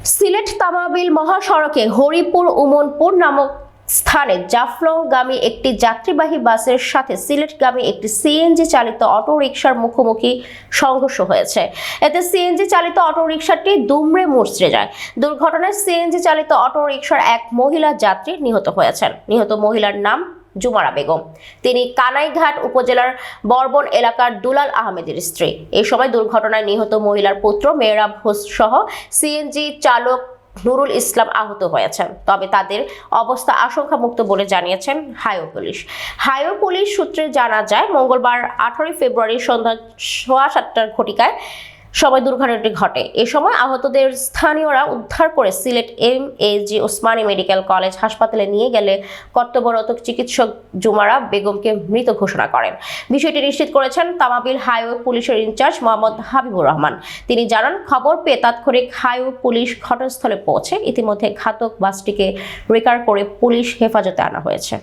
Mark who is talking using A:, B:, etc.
A: সিলেট তামাবিল মহাসড়কে হরিপুর উমনপুর নামক স্থানে জাফলংগামী একটি যাত্রীবাহী বাসের সাথে সিলেটগামী একটি সিএনজি চালিত অটোরিকশার মুখোমুখি সংঘর্ষ হয়েছে। এতে সিএনজি চালিত অটোরিকশাটি দুমড়ে মুচড়ে যায়। দুর্ঘটনায় সিএনজি চালিত অটোরিকশার এক মহিলা যাত্রী নিহত হয়েছেন। নিহত মহিলার নাম জুমারা বেগম। তিনি কানাইঘাট উপজেলার বরবন এলাকার দুলাল আহমেদের স্ত্রী। এই সময় দুর্ঘটনায় নিহত মহিলার পুত্র মেহরাব সহ সিএনজি চালক নুরুল ইসলাম আহত হয়েছেন। তবে তাদের অবস্থা আশঙ্কামুক্ত বলে জানিয়েছেন হাইওয়ে পুলিশ। হাইওয়ে পুলিশ সূত্রে জানা যায়, মঙ্গলবার 18 ফেব্রুয়ারি সন্ধ্যা 7:15 ঘটিকায় সময় দুর্ঘটনাটি ঘটে। এ সময় আহতদের স্থানীয়রা উদ্ধার করে Sylhet MAG Osmani medical college হাসপাতালে নিয়ে গেলে কর্তব্যরত চিকিৎসক জুমারা বেগমকে মৃত ঘোষণা করেন। বিষয়টি নিশ্চিত করেছেন তামাবিল হাইওয়ে পুলিশের ইনচার্জ মোহাম্মদ হাবিবুর রহমান। তিনি জানান, খবর পেয়ে তাৎক্ষণিক হাইওয়ে পুলিশ ঘটনাস্থলে পৌঁছে ইতিমধ্যে ঘাতক বাসটিকে রিকভার করে পুলিশ হেফাজতে আনা হয়েছে।